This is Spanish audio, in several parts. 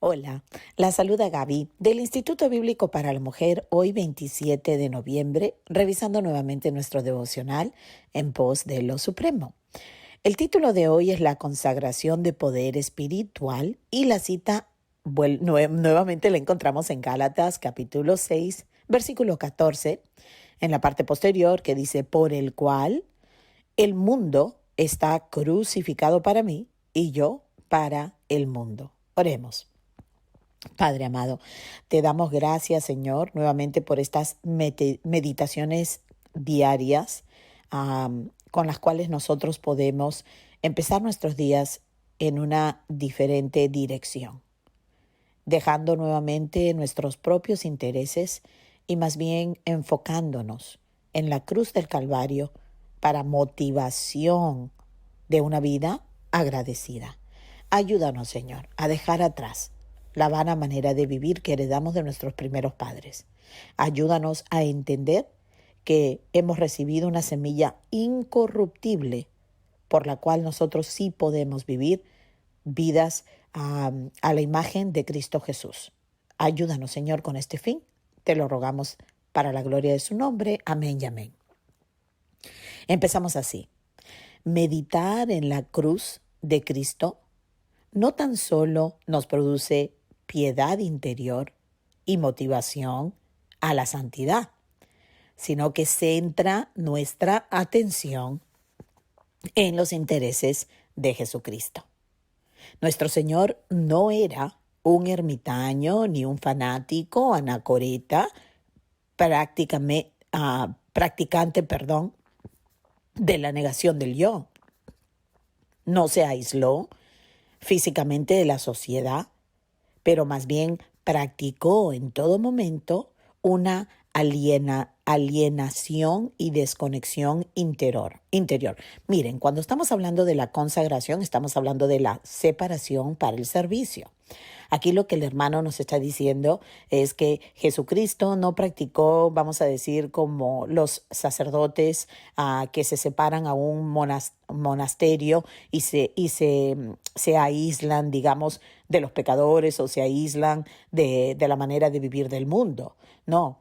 Hola, la saluda Gaby del Instituto Bíblico para la Mujer, hoy 27 de noviembre, revisando nuevamente nuestro devocional en pos de lo supremo. El título de hoy es la consagración de poder espiritual y la cita nuevamente la encontramos en Gálatas capítulo 6, versículo 14, en la parte posterior que dice, por el cual el mundo está crucificado para mí y yo para el mundo. Oremos. Padre amado, te damos gracias, Señor, nuevamente por estas meditaciones diarias con las cuales nosotros podemos empezar nuestros días en una diferente dirección, dejando nuevamente nuestros propios intereses y más bien enfocándonos en la cruz del Calvario para motivación de una vida agradecida. Ayúdanos, Señor, a dejar atrás la vana manera de vivir que heredamos de nuestros primeros padres. Ayúdanos a entender que hemos recibido una semilla incorruptible por la cual nosotros sí podemos vivir vidas a la imagen de Cristo Jesús. Ayúdanos, Señor, con este fin. Te lo rogamos para la gloria de su nombre. Amén y amén. Empezamos así. Meditar en la cruz de Cristo no tan solo nos produce piedad interior y motivación a la santidad, sino que centra nuestra atención en los intereses de Jesucristo. Nuestro Señor no era un ermitaño ni un fanático anacoreta, practicante de la negación del yo. No se aisló físicamente de la sociedad, pero más bien practicó en todo momento una alienación y desconexión interior. Miren, cuando estamos hablando de la consagración, estamos hablando de la separación para el servicio. Aquí lo que el hermano nos está diciendo es que Jesucristo no practicó, vamos a decir, como los sacerdotes que se separan a un monasterio y se aíslan, digamos, de los pecadores o se aíslan de la manera de vivir del mundo. No.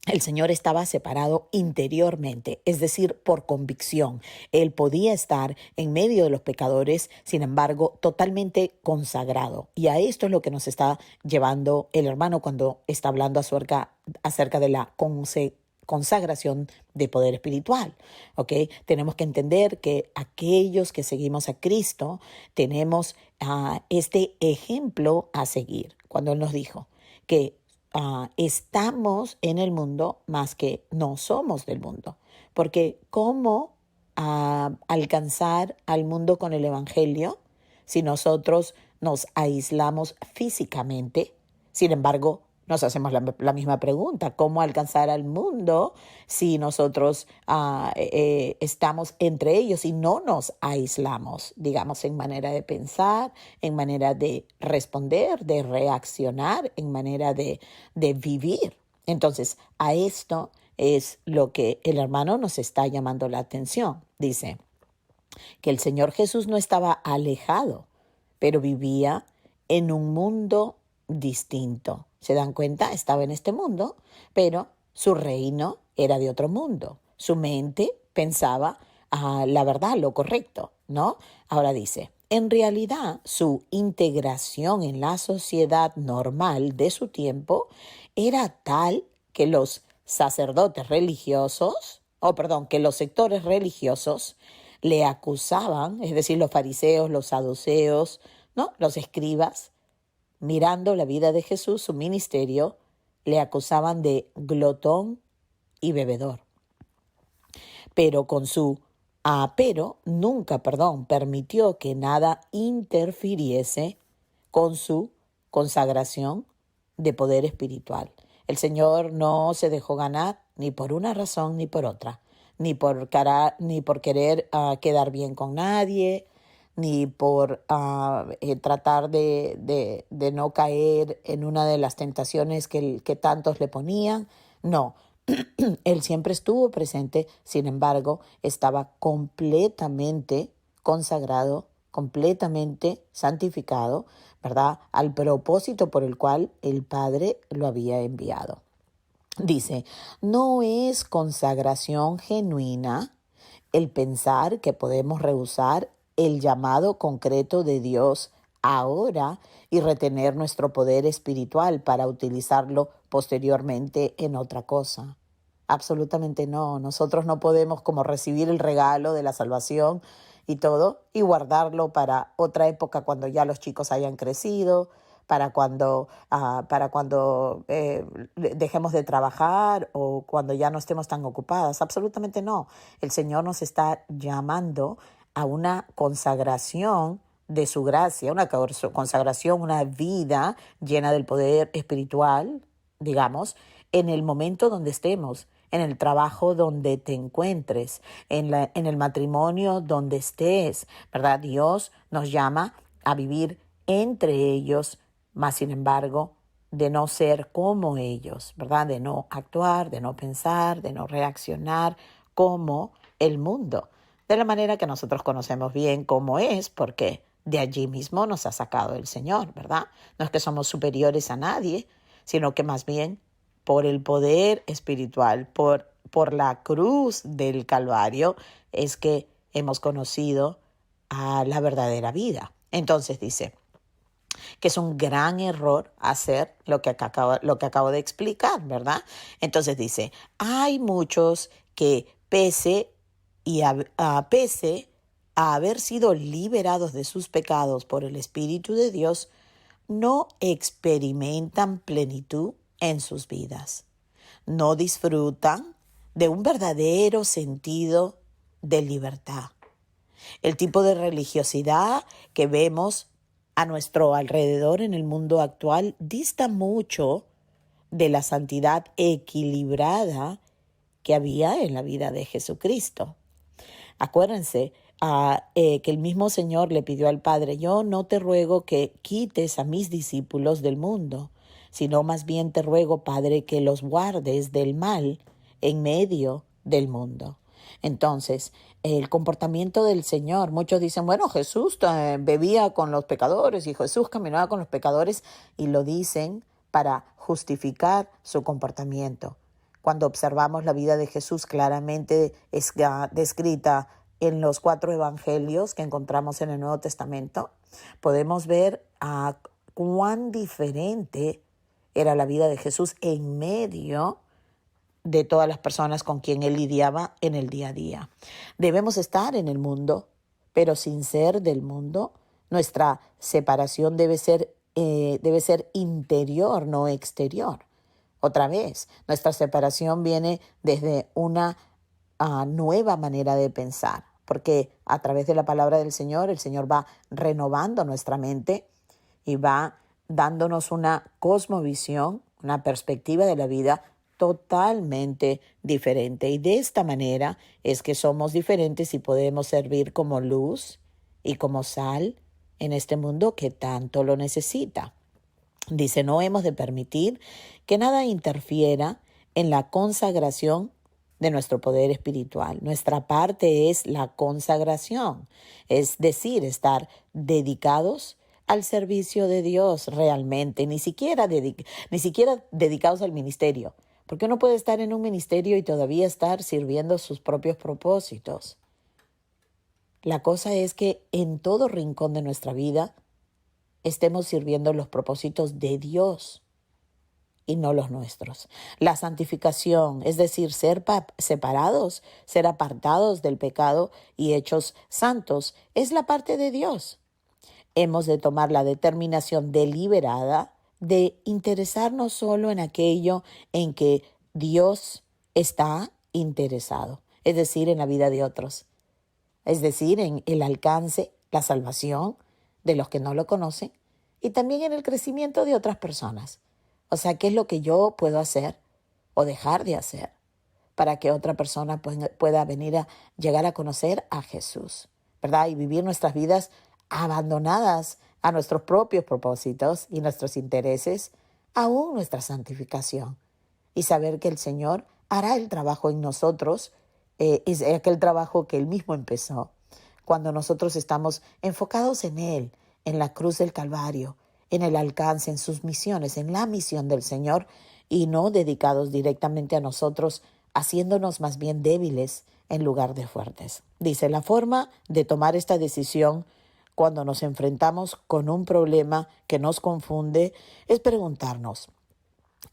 El Señor estaba separado interiormente, es decir, por convicción. Él podía estar en medio de los pecadores, sin embargo, totalmente consagrado. Y a esto es lo que nos está llevando el hermano cuando está hablando acerca de la consagración de poder espiritual. ¿Ok? Tenemos que entender que aquellos que seguimos a Cristo tenemos este ejemplo a seguir. Cuando Él nos dijo que estamos en el mundo más que no somos del mundo. Porque ¿cómo alcanzar al mundo con el Evangelio si nosotros nos aislamos físicamente? Sin embargo, nos hacemos la misma pregunta. ¿Cómo alcanzar al mundo si nosotros estamos entre ellos y no nos aislamos, digamos, en manera de pensar, en manera de responder, de reaccionar, en manera de vivir? Entonces, a esto es lo que el hermano nos está llamando la atención. Dice que el Señor Jesús no estaba alejado, pero vivía en un mundo distinto. ¿Se dan cuenta? Estaba en este mundo, pero su reino era de otro mundo. Su mente pensaba la verdad, lo correcto, ¿no? Ahora dice, en realidad su integración en la sociedad normal de su tiempo era tal que los sacerdotes religiosos, que los sectores religiosos le acusaban, es decir, los fariseos, los saduceos, ¿no? Los escribas, mirando la vida de Jesús, su ministerio, le acusaban de glotón y bebedor. Pero nunca permitió que nada interfiriese con su consagración de poder espiritual. El Señor no se dejó ganar ni por una razón ni por otra, ni por querer quedar bien con nadie, ni por tratar de no caer en una de las tentaciones que tantos le ponían. No, Él siempre estuvo presente, sin embargo, estaba completamente consagrado completamente santificado, ¿verdad? Al propósito por el cual el Padre lo había enviado. Dice, no es consagración genuina el pensar que podemos rehusar el llamado concreto de Dios ahora y retener nuestro poder espiritual para utilizarlo posteriormente en otra cosa. Absolutamente no. Nosotros no podemos como recibir el regalo de la salvación y todo y guardarlo para otra época cuando ya los chicos hayan crecido, para cuando dejemos de trabajar o cuando ya no estemos tan ocupadas. Absolutamente no. El Señor nos está llamando a una consagración de su gracia, una consagración, una vida llena del poder espiritual, digamos, en el momento donde estemos, en el trabajo donde te encuentres, en el matrimonio donde estés, ¿verdad? Dios nos llama a vivir entre ellos, mas sin embargo, de no ser como ellos, ¿verdad? De no actuar, de no pensar, de no reaccionar como el mundo, de la manera que nosotros conocemos bien cómo es, porque de allí mismo nos ha sacado el Señor, ¿verdad? No es que somos superiores a nadie, sino que más bien por el poder espiritual, por la cruz del Calvario, es que hemos conocido a la verdadera vida. Entonces dice que es un gran error hacer lo que acabo de explicar, ¿verdad? Entonces dice, hay muchos que pese a haber sido liberados de sus pecados por el Espíritu de Dios, no experimentan plenitud en sus vidas. No disfrutan de un verdadero sentido de libertad. El tipo de religiosidad que vemos a nuestro alrededor en el mundo actual dista mucho de la santidad equilibrada que había en la vida de Jesucristo. Acuérdense que el mismo Señor le pidió al Padre, yo no te ruego que quites a mis discípulos del mundo, sino más bien te ruego, Padre, que los guardes del mal en medio del mundo. Entonces, el comportamiento del Señor, muchos dicen, bueno, Jesús bebía con los pecadores y Jesús caminaba con los pecadores, y lo dicen para justificar su comportamiento. Cuando observamos la vida de Jesús, claramente es descrita en los 4 evangelios que encontramos en el Nuevo Testamento, podemos ver cuán diferente era la vida de Jesús en medio de todas las personas con quien él lidiaba en el día a día. Debemos estar en el mundo, pero sin ser del mundo. Nuestra separación debe ser interior, no exterior. Otra vez, nuestra separación viene desde una nueva manera de pensar, porque a través de la palabra del Señor, el Señor va renovando nuestra mente y va dándonos una cosmovisión, una perspectiva de la vida totalmente diferente. Y de esta manera es que somos diferentes y podemos servir como luz y como sal en este mundo que tanto lo necesita. Dice, no hemos de permitir que nada interfiera en la consagración de nuestro poder espiritual. Nuestra parte es la consagración, es decir, estar dedicados al servicio de Dios realmente, ni siquiera dedicados al ministerio, porque uno puede estar en un ministerio y todavía estar sirviendo sus propios propósitos. La cosa es que en todo rincón de nuestra vida estemos sirviendo los propósitos de Dios y no los nuestros. La santificación, es decir, ser separados, ser apartados del pecado y hechos santos, es la parte de Dios. Hemos de tomar la determinación deliberada de interesarnos solo en aquello en que Dios está interesado, es decir, en la vida de otros, es decir, en el alcance, la salvación de los que no lo conocen y también en el crecimiento de otras personas. O sea, ¿qué es lo que yo puedo hacer o dejar de hacer para que otra persona pueda venir a llegar a conocer a Jesús, ¿verdad? Y vivir nuestras vidas abandonadas a nuestros propios propósitos y nuestros intereses, aún nuestra santificación. Y saber que el Señor hará el trabajo en nosotros, es aquel trabajo que Él mismo empezó cuando nosotros estamos enfocados en Él, en la cruz del Calvario, en el alcance, en sus misiones, en la misión del Señor, y no dedicados directamente a nosotros, haciéndonos más bien débiles en lugar de fuertes. Dice, la forma de tomar esta decisión cuando nos enfrentamos con un problema que nos confunde es preguntarnos,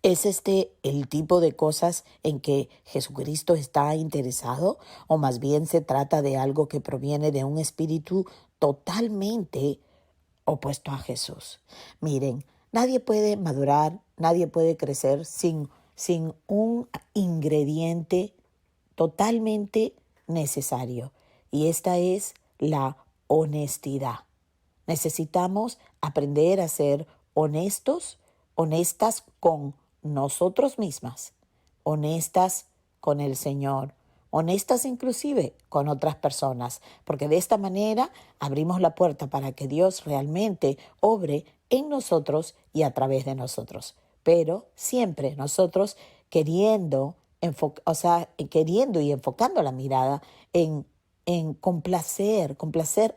¿es este el tipo de cosas en que Jesucristo está interesado? ¿O más bien se trata de algo que proviene de un espíritu totalmente opuesto a Jesús? Miren, nadie puede madurar, nadie puede crecer sin un ingrediente totalmente necesario. Y esta es la honestidad. Necesitamos aprender a ser honestos, honestas con nosotros mismas, honestas con el Señor, honestas inclusive con otras personas, porque de esta manera abrimos la puerta para que Dios realmente obre en nosotros y a través de nosotros. Pero siempre nosotros queriendo y enfocando la mirada en complacer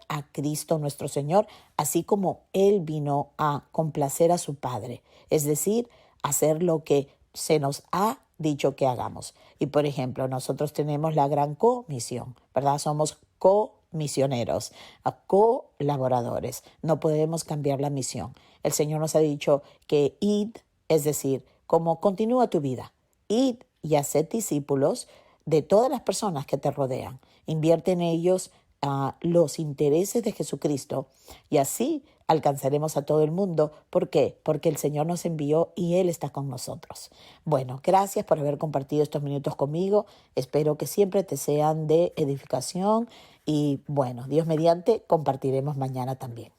a Cristo nuestro Señor, así como Él vino a complacer a su Padre, es decir, hacer lo que se nos ha dicho que hagamos. Y por ejemplo, nosotros tenemos la gran comisión, ¿verdad? Somos comisioneros, colaboradores. No podemos cambiar la misión. El Señor nos ha dicho que id, es decir, como continúa tu vida, id y haced discípulos de todas las personas que te rodean. Invierte en ellos los intereses de Jesucristo y así alcanzaremos a todo el mundo. ¿Por qué? Porque el Señor nos envió y Él está con nosotros. Bueno, gracias por haber compartido estos minutos conmigo. Espero que siempre te sean de edificación y bueno, Dios mediante, compartiremos mañana también.